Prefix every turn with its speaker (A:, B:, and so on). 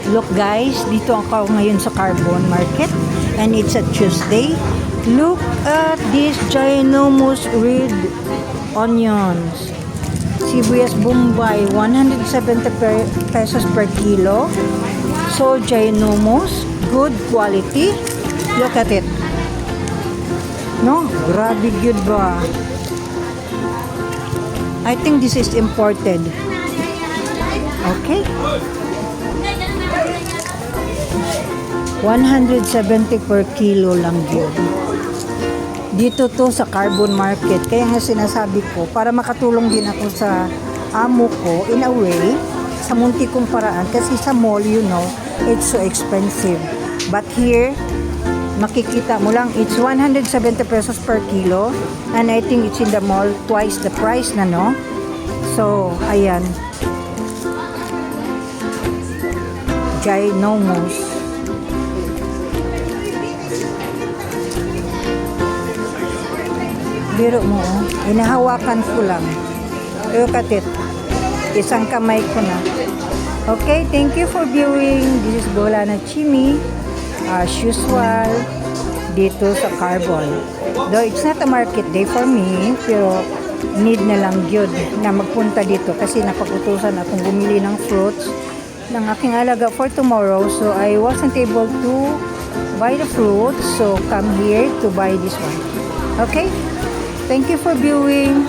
A: Look guys, dito ako ngayon sa Carbon Market and it's a Tuesday. Look at these ginormous red onions. Sibuyas Bombay, 170 pesos per kilo. So ginormous, good quality. Look at it. No, grabe good ba? I think this is imported. Okay. 170 per kilo lang yun. Dito to sa Carbon Market. Kaya nga sinasabi ko, para makatulong din ako sa amo ko, in a way, sa munti kong paraan. Kasi sa mall, you know, it's so expensive. But here, makikita mo lang, it's 170 pesos per kilo. And I think it's in the mall, twice the price na, no? So, ayan. Ginormous. Biro mo, hinahawakan ko lang. Look at it. Isang kamay ko na. Okay, thank you for viewing. This is Bolana Chimi. As usual, dito sa Carbon. Though it's not a market day for me, pero need na lang yun na magpunta dito kasi napag-utusan akong bumili ng fruits ng aking alaga for tomorrow. So, I wasn't able to buy the fruits. So, come here to buy this one. Okay? Thank you for viewing.